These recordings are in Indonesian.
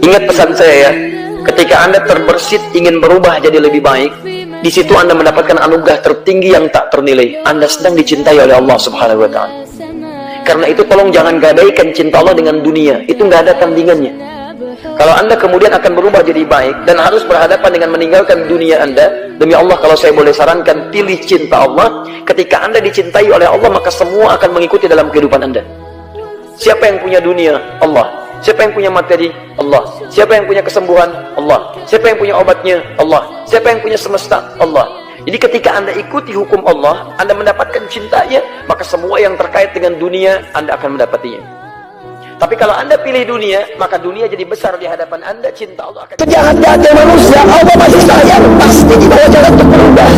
Ingat pesan saya ya, ketika Anda terbersit ingin berubah jadi lebih baik, di situ Anda mendapatkan anugerah tertinggi yang tak ternilai. Anda sedang dicintai oleh Allah Subhanahu wa Ta'ala. Karena itu tolong jangan gadaikan cinta Allah dengan dunia, itu nggak ada tandingannya. Kalau Anda kemudian akan berubah jadi baik dan harus berhadapan dengan meninggalkan dunia Anda, demi Allah kalau saya boleh sarankan, pilih cinta Allah. Ketika Anda dicintai oleh Allah, maka semua akan mengikuti dalam kehidupan Anda. Siapa yang punya dunia? Allah. Siapa yang punya materi? Allah. Siapa yang punya kesembuhan? Allah. Siapa yang punya obatnya? Allah. Siapa yang punya semesta? Allah. Jadi ketika Anda ikuti hukum Allah, Anda mendapatkan cintanya, maka semua yang terkait dengan dunia Anda akan mendapatinya. Tapi kalau Anda pilih dunia, maka dunia jadi besar di hadapan Anda, cinta Allah akan... Kejahatan manusia, Allah masih sayang, pasti dibawa jalan untuk berubah.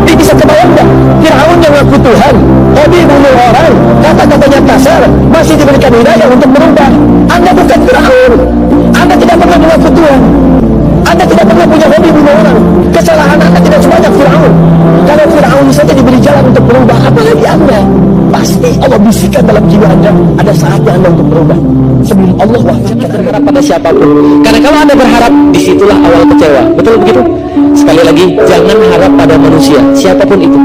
Ini bisa kebayang enggak? Fir'aun yang ngaku Tuhan, hobi bunuh orang, kata-katanya kasar, masih diberikan hidayah untuk berubah. Anda bukan Fir'aun, Anda tidak pernah mengaku Tuhan, Anda tidak pernah punya hobi bunuh orang. Kesalahan Anda tidak sebanyak Fir'aun. Kalau Fir'aun saja diberi jalan untuk berubah, apalagi Anda? Pasti Allah bisikan dalam jiwa Anda, ada saatnya Anda untuk berubah. Sebelum Allah wafatkan, berharap pada siapapun. Karena kalau Anda berharap, disitulah awal kecewa. Betul begitu? Sekali lagi, jangan harap pada manusia, siapapun itu.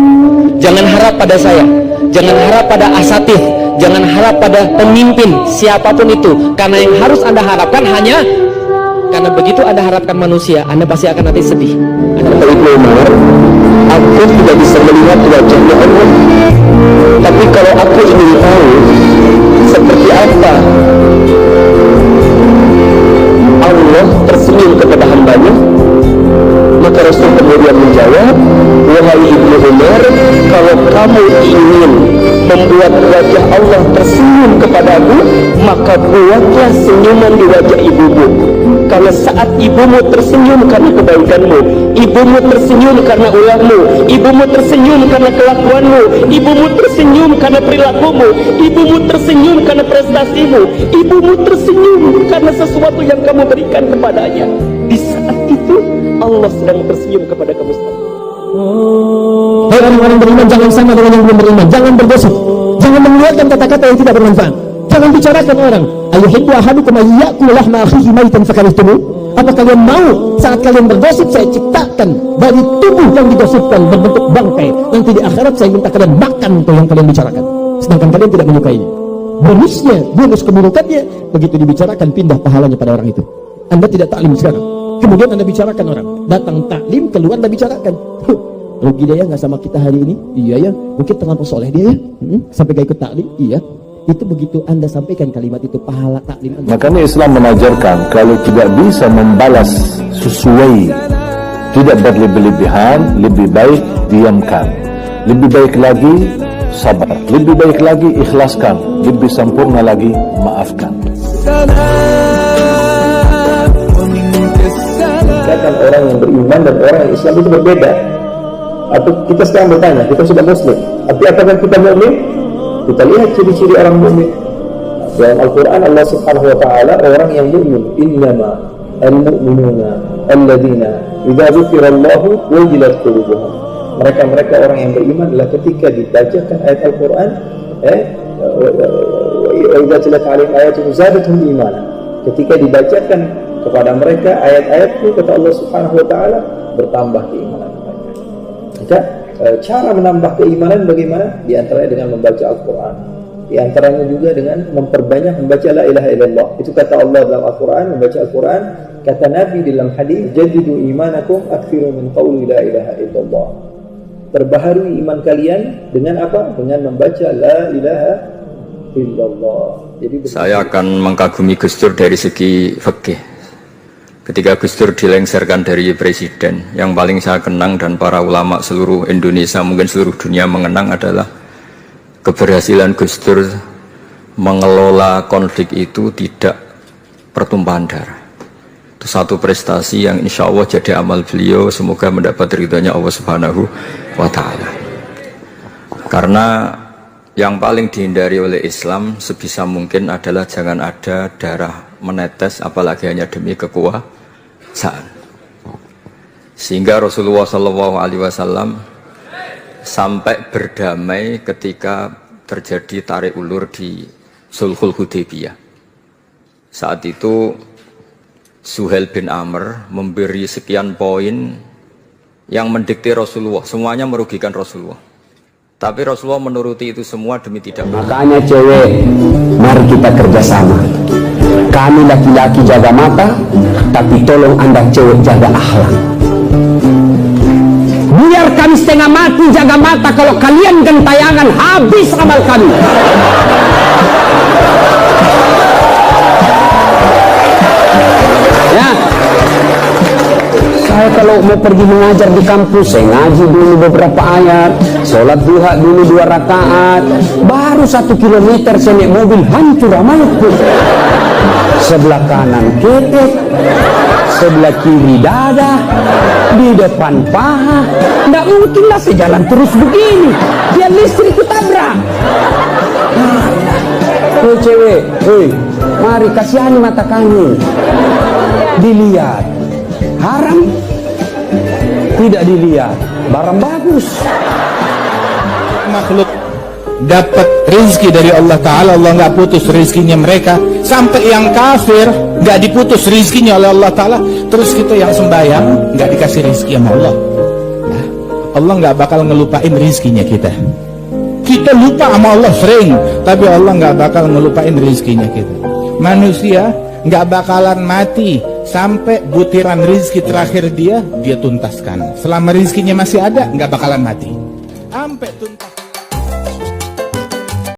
Jangan harap pada saya, jangan harap pada asatidz, jangan harap pada pemimpin, siapapun itu. Karena yang harus Anda harapkan hanya, karena begitu Anda harapkan manusia, Anda pasti akan nanti sedih. Aku tidak bisa melihat wajahnya Allah, tapi kalau aku ingin tahu seperti apa Allah tersenyum kepada hambanya, maka Rasul kemudian menjawab, wahai Ibnu Umar, kalau kamu ingin membuat wajah Allah tersenyum kepadamu, maka buatlah senyuman di wajah ibumu. Karena saat ibumu tersenyum karena kebaikanmu, ibumu tersenyum karena ulahmu, ibumu tersenyum karena kelakuanmu, ibumu tersenyum karena perilakumu, ibumu tersenyum karena prestasimu, ibumu tersenyum karena sesuatu yang kamu berikan kepadanya. Di saat itu Allah sedang tersenyum kepada kamu. Hai orang-orang beriman, jangan sama dengan yang belum beriman. Jangan bergosip, jangan mengeluarkan kata-kata yang tidak bermanfaat. Jangan bicarakan orang. Ayuhibbu ahadukum ayyakula lahma akhihi maitan fakarihtumu. Apa kalian mau saat kalian bergosip saya ciptakan dari tubuh yang digosipkan berbentuk bangkai, nanti di akhirat saya minta kalian makan untuk yang kalian bicarakan, sedangkan kalian tidak menyukainya. Bonus keburukannya, begitu dibicarakan pindah pahalanya pada orang itu. Anda tidak taklim sekarang, kemudian Anda bicarakan orang, datang taklim, keluar Anda bicarakan, rugi dia ya nggak sama kita hari ini. Iya ya, mungkin terlampau soleh dia ya, sampai gak ikut taklim. Iya, itu begitu Anda sampaikan kalimat itu, pahala taklim Anda. Makanya Islam mengajarkan kalau tidak bisa membalas sesuai, tidak berlebih-lebihan, lebih baik diamkan, lebih baik lagi sabar, lebih baik lagi ikhlaskan, lebih sempurna lagi maafkan. Katakan orang yang beriman dan orang yang Islam itu berbeda. Atau kita sekarang bertanya, kita sudah Muslim, tapi apakah kita mukmin? Kita lihat ciri-ciri orang mukmin. Dalam Al-Quran Allah Subhanahu Wa Taala orang yang mukmin, innama al-mu'minuna alladzina idza dzukirallahu wajilat qulubuhum. Mereka orang yang beriman adalah ketika dibacakan ayat Al-Quran, wa idza tuliat 'alaihim ayatuhu zadatuhum imanan. Ketika dibacakan kepada mereka ayat-ayatku, kata Allah Subhanahu Wa Taala, bertambah keimanan mereka. Maka cara menambah keimanan bagaimana? Di antaranya dengan membaca Al-Quran. Di antaranya juga dengan memperbanyak membaca la ilaha illallah. Itu kata Allah dalam Al-Quran, membaca Al-Quran. Kata Nabi dalam hadis, jadidu imanakum aktsiru min qawli la ilaha illallah. Perbaharui iman kalian dengan apa? Dengan membaca la ilaha illallah. Jadi saya akan mengkagumi Gus Dur dari segi fikih. Ketika Gus Dur dilengsarkan dari presiden, yang paling saya kenang dan para ulama seluruh Indonesia, mungkin seluruh dunia mengenang adalah keberhasilan Gus Dur mengelola konflik itu tidak pertumpahan darah. Itu satu prestasi yang insya Allah jadi amal beliau, semoga mendapat ridhonya Allah Subhanahu wa Ta'ala. Karena yang paling dihindari oleh Islam sebisa mungkin adalah jangan ada darah menetes, apalagi hanya demi kekuasaan. Sehingga Rasulullah SAW sampai berdamai ketika terjadi tarik ulur di Sulhul Hudaybiyah. Saat itu Suhail bin Amr memberi sekian poin yang mendikte Rasulullah, semuanya merugikan Rasulullah. Tapi Rasulullah menuruti itu semua demi tidak. Makanya cewek, mari kita kerjasama. Kami laki-laki jaga mata, tapi tolong anda cewek jaga akhlak. Biar kami setengah mati jaga mata, kalau kalian gentayangan habis amal kami. Ya, saya kalau mau pergi mengajar di kampus, saya ngaji dulu beberapa ayat, sholat duha dulu 2 rakaat, baru 1 kilometer saya naik mobil hancur amalku. Sebelah kanan ketek, sebelah kiri dada, di depan paha. Nggak mungkinlah saya jalan terus begini, biar listrikku tabrak. Hei cewek, hei, mari kasihani mata kami. Dilihat haram, tidak dilihat barang bagus. Makhluk dapat rezeki dari Allah Ta'ala, Allah nggak putus rezekinya mereka. Sampai yang kafir nggak diputus rezekinya oleh Allah Ta'ala. Terus kita yang sembahyang nggak dikasih rezeki sama Allah. Nah, Allah nggak bakal ngelupain rezekinya kita. Kita lupa sama Allah sering, tapi Allah nggak bakal ngelupain rezekinya kita. Manusia nggak bakalan mati sampai butiran rezeki terakhir dia tuntaskan. Selama rezekinya masih ada, nggak bakalan mati sampai tuntas.